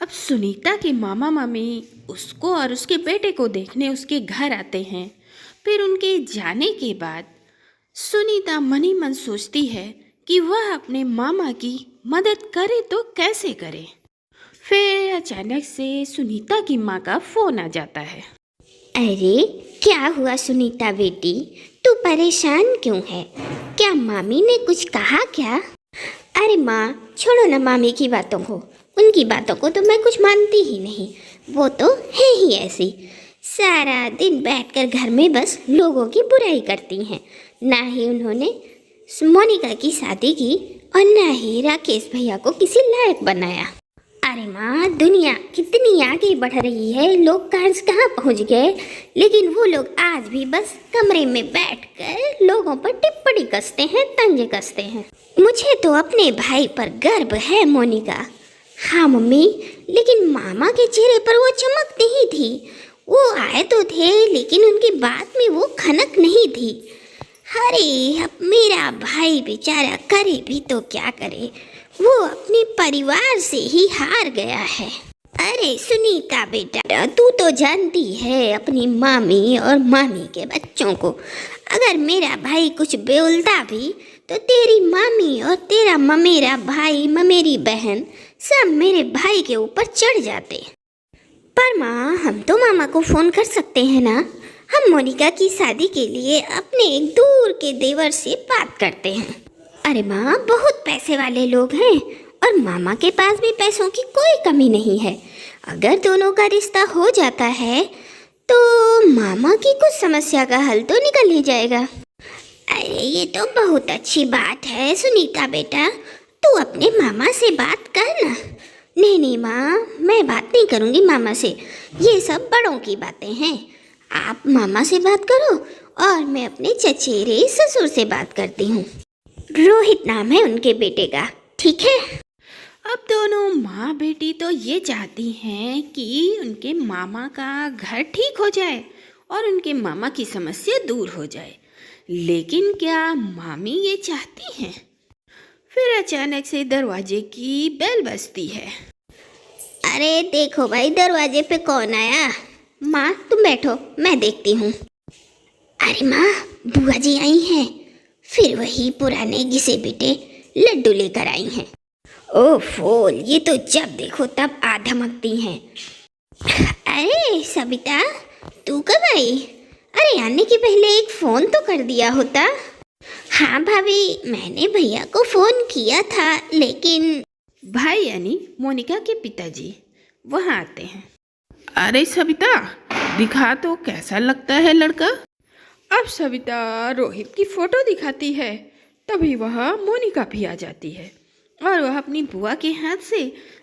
अब सुनीता के मामा मामी उसको और उसके बेटे को देखने उसके घर आते हैं। फिर उनके जाने के बाद सुनीता मन ही मन सोचती है कि वह अपने मामा की मदद करे तो कैसे करे। फिर अचानक से सुनीता की माँ का फोन आ जाता है। अरे क्या हुआ सुनीता बेटी, तू परेशान क्यों है? क्या मामी ने कुछ कहा क्या? अरे माँ छोड़ो ना मामी की बातों को, उनकी बातों को तो मैं कुछ मानती ही नहीं। वो तो है ही ऐसी, सारा दिन बैठकर घर में बस लोगों की बुराई करती हैं। ना ही उन्होंने मोनिका की शादी की और ना ही राकेश भैया को किसी लायक बनाया। अरे माँ दुनिया कितनी आगे बढ़ रही है, लोग कहाँ पहुँच गए, लेकिन वो लोग आज भी बस कमरे में बैठकर लोगों पर टिप्पणी कसते हैं, तंज कसते हैं। मुझे तो अपने भाई पर गर्व है मोनिका। हाँ मम्मी, लेकिन मामा के चेहरे पर वो चमक नहीं थी। वो आए तो थे लेकिन उनकी बात में वो खनक नहीं थी। अरे अब मेरा भाई बेचारा करे भी तो क्या करे, वो अपने परिवार से ही हार गया है। अरे सुनीता बेटा, तू तो जानती है अपनी मामी और मामी के बच्चों को। अगर मेरा भाई कुछ बोलता भी तो तेरी मामी और तेरा ममेरा भाई ममेरी बहन सब मेरे भाई के ऊपर चढ़ जाते। पर माँ हम तो मामा को फ़ोन कर सकते हैं ना। हम मोनिका की शादी के लिए अपने एक दूर के देवर से बात करते हैं। अरे माँ बहुत पैसे वाले लोग हैं और मामा के पास भी पैसों की कोई कमी नहीं है। अगर दोनों का रिश्ता हो जाता है तो मामा की कुछ समस्या का हल तो निकल ही जाएगा। अरे ये तो बहुत अच्छी बात है सुनीता बेटा, तू अपने मामा से बात कर ना। नहीं माँ, मैं बात नहीं करूँगी मामा से, ये सब बड़ों की बातें हैं। आप मामा से बात करो और मैं अपने चचेरे ससुर से बात करती हूँ। रोहित नाम है उनके बेटे का, ठीक है? अब दोनों माँ बेटी तो ये चाहती हैं कि उनके मामा का घर ठीक हो जाए और उनके मामा की समस्या दूर हो जाए, लेकिन क्या मामी ये चाहती हैं? फिर अचानक से दरवाजे की बेल बजती है। अरे देखो भाई, दरवाजे पे कौन आया? माँ तुम बैठो, मैं देखती हूँ। अरे माँ, बुआ जी आई हैं। फिर वही पुराने घिसे पिटे लड्डू लेकर आई हैं। ओफो, ये तो जब देखो तब धमकती हैं। अरे सबिता, तू कब आई? अरे आने के पहले एक फ़ोन तो कर दिया होता। हाँ भाभी, मैंने भैया को फ़ोन किया था लेकिन भाई यानी मोनिका के पिताजी वहाँ आते हैं। अरे सविता, दिखा तो कैसा लगता है लड़का। अब सविता रोहित की फोटो दिखाती है, तभी वह मोनिका भी आ जाती है और वह अपनी बुआ के हाथ से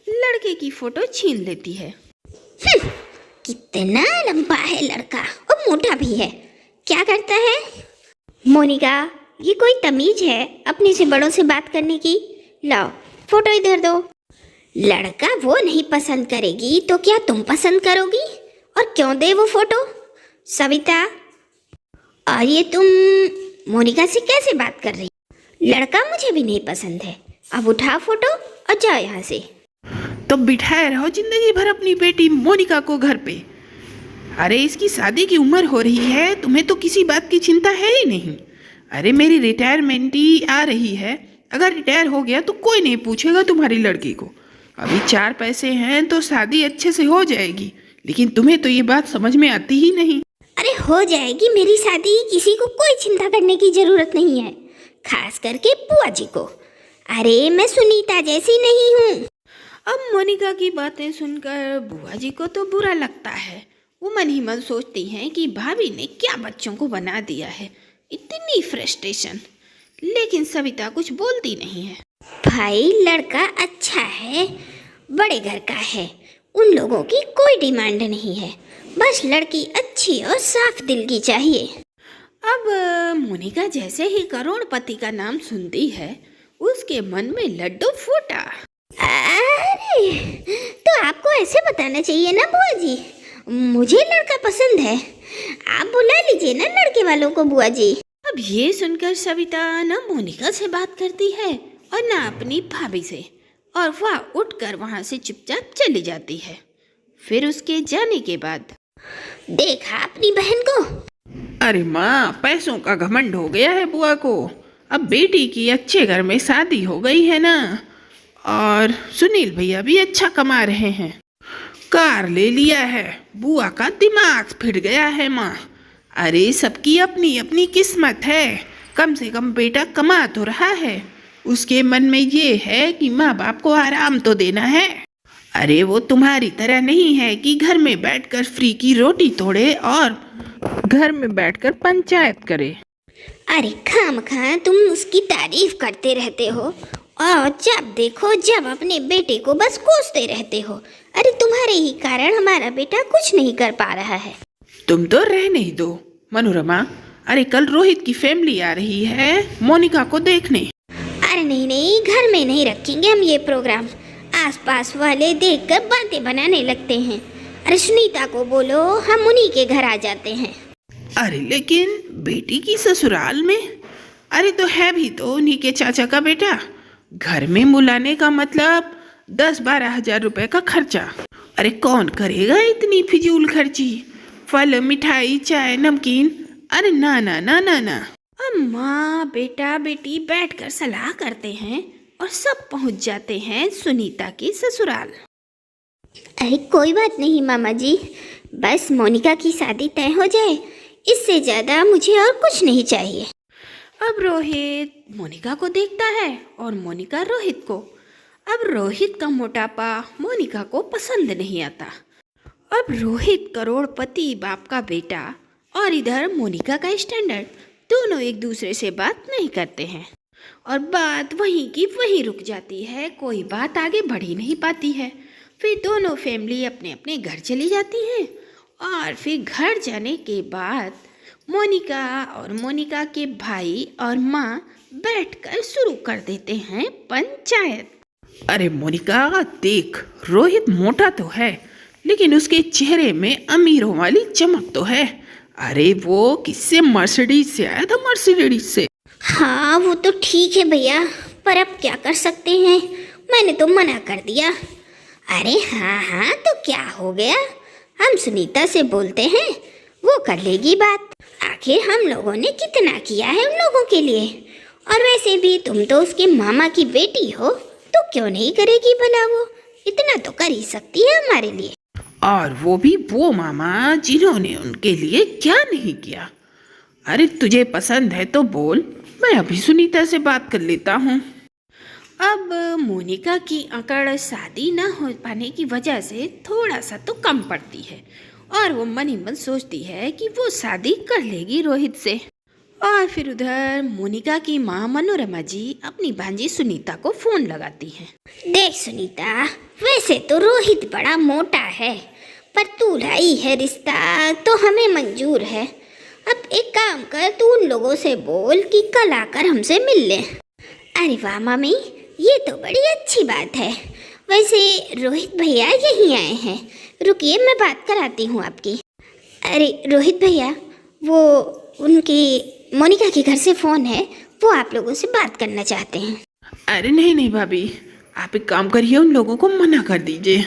लड़के की फोटो छीन लेती है। कितना लंबा है लड़का और मोटा भी है, क्या करता है? मोनिका, ये कोई तमीज है अपने से बड़ों से बात करने की? लाओ फोटो इधर दो। लड़का वो नहीं पसंद करेगी तो क्या तुम पसंद करोगी? और क्यों दे वो फोटो? सविता, और ये तुम मोनिका से कैसे बात कर रही? लड़का मुझे भी नहीं पसंद है। अब उठाओ फोटो और जाओ यहाँ से। तो बिठाए रहो जिंदगी भर अपनी बेटी मोनिका को घर पे। अरे इसकी शादी की उम्र हो रही है, तुम्हें तो किसी बात की चिंता है ही नहीं। अरे मेरी रिटायरमेंट ही आ रही है, अगर रिटायर हो गया तो कोई नहीं पूछेगा तुम्हारी लड़की को। अभी 4 पैसे हैं तो शादी अच्छे से हो जाएगी, लेकिन तुम्हें तो ये बात समझ में आती ही नहीं। अरे हो जाएगी मेरी शादी, किसी को कोई चिंता करने की जरूरत नहीं है, खास करके बुआ जी को। अरे मैं सुनीता जैसी नहीं हूँ। अब मोनिका की बातें सुनकर बुआ जी को तो बुरा लगता है। वो मन ही मन सोचती हैं कि भाभी ने क्या बच्चों को बना दिया है, इतनी फ्रस्ट्रेशन। लेकिन सविता कुछ बोलती नहीं है। भाई लड़का अच्छा है, बड़े घर का है, उन लोगों की कोई डिमांड नहीं है, बस लड़की अच्छी और साफ दिल की चाहिए। अब मोनिका जैसे ही करोड़पति का नाम सुनती है, उसके मन में लड्डू फूटा। अरे तो आपको ऐसे बताना चाहिए ना बुआ जी, मुझे लड़का पसंद है। आप बुला लीजिए ना लड़के वालों को बुआ जी। अब ये सुनकर सविता न मोनिका से बात करती है और न अपनी भाभी से। और वह उठकर वहाँ से चुपचाप चली जाती है। फिर उसके जाने के बाद देखा अपनी बहन को। अरे माँ, पैसों का घमंड हो गया है बुआ को। अब बेटी की अच्छे घर में शादी हो गई है ना, और सुनील भैया भी अच्छा कमा रहे हैं, कार ले लिया है। बुआ का दिमाग फिट गया है माँ। अरे सबकी अपनी अपनी किस्मत है, कम से कम बेटा कमा तो रहा है। उसके मन में ये है कि माँ बाप को आराम तो देना है। अरे वो तुम्हारी तरह नहीं है कि घर में बैठकर फ्री की रोटी तोड़े और घर में बैठकर पंचायत करे। अरे खामखा तुम उसकी तारीफ करते रहते हो, और जब देखो जब अपने बेटे को बस कोसते रहते हो। अरे तुम्हारे ही कारण हमारा बेटा कुछ नहीं कर पा रहा है। तुम तो रह नहीं दो मनोरमा। अरे कल रोहित की फैमिली आ रही है मोनिका को देखने। अरे नहीं नहीं, घर में नहीं रखेंगे हम ये प्रोग्राम। आसपास वाले देखकर बातें बनाने लगते हैं। अरे सुनीता को बोलो हम उन्हीं के घर आ जाते हैं। अरे लेकिन बेटी की ससुराल में, अरे तो है भी तो उन्हीं के चाचा का बेटा। घर में बुलाने का मतलब 10-12 हजार रुपए का खर्चा। अरे कौन करेगा इतनी फिजूल खर्ची? फल, मिठाई, चाय, नमकीन, अरे ना ना ना ना ना। अम्मा बेटा बेटी बैठकर सलाह करते हैं और सब पहुंच जाते हैं सुनीता की ससुराल। अरे कोई बात नहीं मामा जी, बस मोनिका की शादी तय हो जाए, इससे ज्यादा मुझे और कुछ नहीं चाहिए। अब रोहित मोनिका को देखता है और मोनिका रोहित को। अब रोहित का मोटापा मोनिका को पसंद नहीं आता। अब रोहित करोड़पति बाप का बेटा और इधर मोनिका का स्टैंडर्ड, दोनों एक दूसरे से बात नहीं करते हैं और बात वहीं की वहीं रुक जाती है। कोई बात आगे बढ़ ही नहीं पाती है। फिर दोनों फैमिली अपने अपने घर चली जाती हैं और फिर घर जाने के बाद मोनिका और मोनिका के भाई और माँ बैठकर शुरू कर देते हैं पंचायत। अरे मोनिका देख, रोहित मोटा तो है लेकिन उसके चेहरे में अमीरों वाली चमक तो है। अरे वो किससे, मर्सिडीज से आया था, मर्सिडीज से। हाँ वो तो ठीक है भैया, पर अब क्या कर सकते हैं, मैंने तो मना कर दिया। अरे हाँ हाँ तो क्या हो गया, हम सुनीता से बोलते हैं, वो कर लेगी बात। आखिर हम लोगों ने कितना किया है उन लोगों के लिए, और वैसे भी तुम तो उसके मामा की बेटी हो, तो क्यों नहीं करेगी भला, वो इतना तो कर ही सकती है हमारे लिए। और वो भी वो मामा जिन्होंने उनके लिए क्या नहीं किया। अरे तुझे पसंद है तो बोल, मैं अभी सुनीता से बात कर लेता हूँ। अब मोनिका की अकड़ शादी न हो पाने की वजह से थोड़ा सा तो कम पड़ती है, और वो मन ही मन सोचती है कि वो शादी कर लेगी रोहित से। और फिर उधर मोनिका की माँ मनोरमा जी अपनी भांजी सुनीता को फोन लगाती हैं। देख सुनीता, वैसे तो रोहित बड़ा मोटा है, पर तू लाई है रिश्ता तो हमें मंजूर है। अब एक काम कर, तू उन लोगों से बोल कि कल आकर हमसे मिल ले। अरे वाह मामी, ये तो बड़ी अच्छी बात है। वैसे रोहित भैया यहीं आए हैं, रुकिए मैं बात कराती हूँ आपकी। अरे रोहित भैया, वो उनकी मोनिका के घर से फ़ोन है, वो आप लोगों से बात करना चाहते हैं। अरे नहीं नहीं भाभी, आप एक काम करिए, उन लोगों को मना कर दीजिए।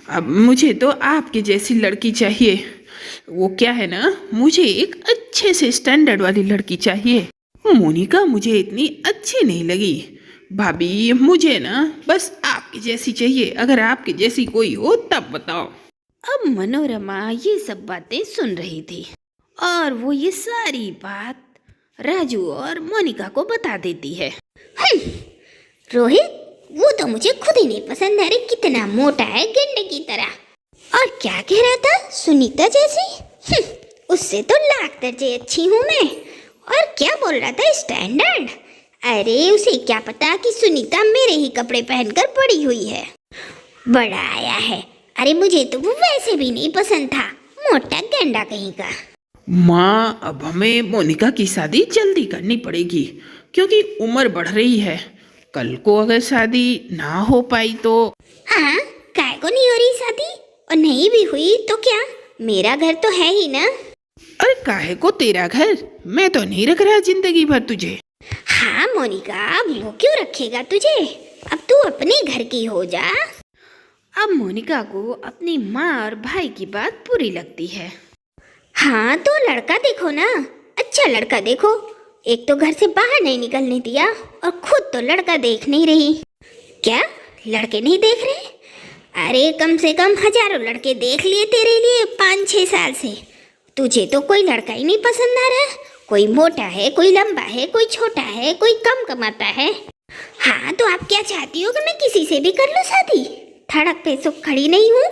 अब मुझे तो आपकी जैसी लड़की चाहिए। वो क्या है ना, मुझे एक अच्छे से स्टैंडर्ड वाली लड़की चाहिए। मोनिका मुझे इतनी अच्छी नहीं लगी भाभी, मुझे ना बस आपकी जैसी चाहिए। अगर आपकी जैसी कोई हो तब बताओ। अब मनोरमा ये सब बातें सुन रही थी और वो ये सारी बात राजू और मोनिका को बता देती है। रोहित, वो तो मुझे खुद ही नहीं पसंद है। अरे कितना मोटा है, गेंडे की तरह। और क्या कह रहा था, सुनीता जैसी? उससे तो लाख दर्जे अच्छी हूँ मैं। और क्या बोल रहा था, स्टैंडर्ड? अरे उसे क्या पता कि सुनीता मेरे ही कपड़े पहनकर पड़ी हुई है। बड़ा आया है। अरे मुझे तो वो वैसे भी नहीं पसंद था, मोटा गेंडा कहीं का। माँ, अब हमें मोनिका की शादी जल्दी करनी पड़ेगी क्योंकि उम्र बढ़ रही है। कल को अगर शादी ना हो पाई तो। हाँ, काय को नहीं हो रही शादी, और नहीं भी हुई तो क्या, मेरा घर तो है ही ना। अरे काहे को तेरा घर, मैं तो नहीं रख रहा जिंदगी भर तुझे। हाँ मोनिका, वो क्यों रखेगा तुझे? अब तू अपने घर की हो जा। अब मोनिका को अपनी माँ और भाई की बात बुरी लगती है। हाँ तो लड़का देखो ना, अच्छा लड़का देखो। एक तो घर से बाहर नहीं निकलने दिया और खुद तो लड़का देख नहीं रही। क्या लड़के नहीं देख रहे? अरे कम से कम हजारों लड़के देख लिए तेरे लिए 5-6 साल से। तुझे तो कोई लड़का ही नहीं पसंद आ रहा। कोई मोटा है, कोई लंबा है, कोई छोटा है, कोई कम कमाता है। हाँ तो आप क्या चाहती हो कि मैं किसी से भी कर लूँ शादी? सड़क पे सुख खड़ी नहीं हूँ,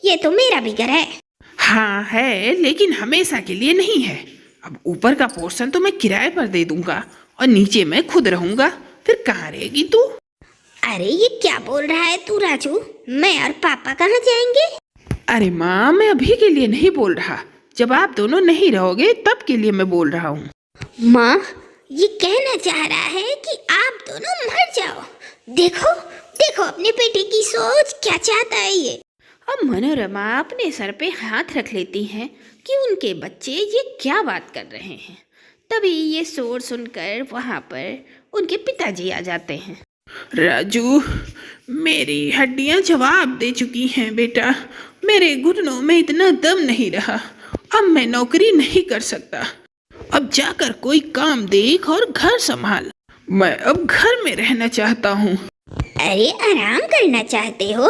ये तो मेरा भी घर है। हाँ है, लेकिन हमेशा के लिए नहीं है। अब ऊपर का पोर्शन तो मैं किराए पर दे दूंगा और नीचे मैं खुद रहूंगा। फिर कहाँ रहेगी तू? अरे ये क्या बोल रहा है तू राजू? मैं और पापा कहाँ जाएंगे? अरे माँ, मैं अभी के लिए नहीं बोल रहा, जब आप दोनों नहीं रहोगे तब के लिए मैं बोल रहा हूँ। माँ ये कहना चाह रहा है कि आप दोनों मर जाओ। देखो देखो अपने बेटे की सोच, क्या चाहता है ये। अब मनोरमा अपने सर पे हाथ रख लेती हैं कि उनके बच्चे ये क्या बात कर रहे हैं। तभी ये शोर सुनकर वहाँ पर उनके पिताजी आ जाते हैं। राजू, मेरी हड्डियाँ जवाब दे चुकी हैं बेटा। मेरे घुटनों में इतना दम नहीं रहा। अब मैं नौकरी नहीं कर सकता। अब जाकर कोई काम देख और घर संभाल। मैं अब घर में रहना चाहता हूँ। अरे आराम करना चाहते हो?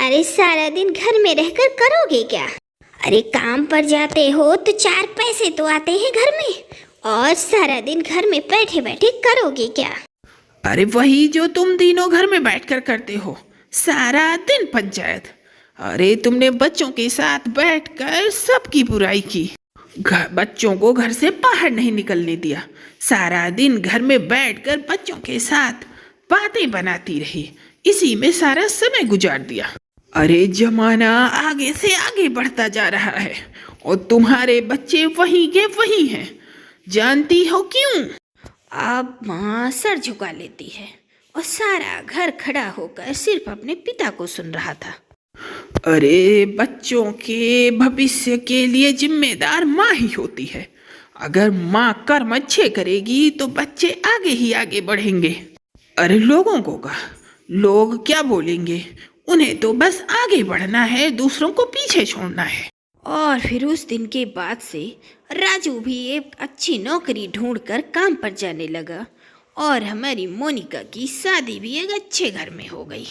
अरे सारा दिन घर में रहकर करोगे क्या? अरे काम पर जाते हो तो 4 पैसे तो आते हैं घर में, और सारा दिन घर में बैठे बैठे करोगे क्या? अरे वही जो तुम तीनों घर में बैठकर करते हो, सारा दिन पंचायत। अरे तुमने बच्चों के साथ बैठकर सबकी बुराई की, बच्चों को घर से बाहर नहीं निकलने दिया, सारा दिन घर में बैठकर बच्चों के साथ बातें बनाती रही, इसी में सारा समय गुजार दिया। अरे जमाना आगे से आगे बढ़ता जा रहा है और तुम्हारे बच्चे वहीं के वहीं हैं। जानती हो क्यों? अब माँ सर झुका लेती है और सारा घर खड़ा होकर सिर्फ अपने पिता को सुन रहा था। अरे बच्चों के भविष्य के लिए जिम्मेदार माँ ही होती है। अगर माँ कर्म अच्छे करेगी तो बच्चे आगे ही आगे बढ़ेंगे। अरे लोगों को का लोग क्या बोलेंगे? उन्हें तो बस आगे बढ़ना है, दूसरों को पीछे छोड़ना है। और फिर उस दिन के बाद से राजू भी एक अच्छी नौकरी ढूंढकर काम पर जाने लगा और हमारी मोनिका की शादी भी एक अच्छे घर में हो गई।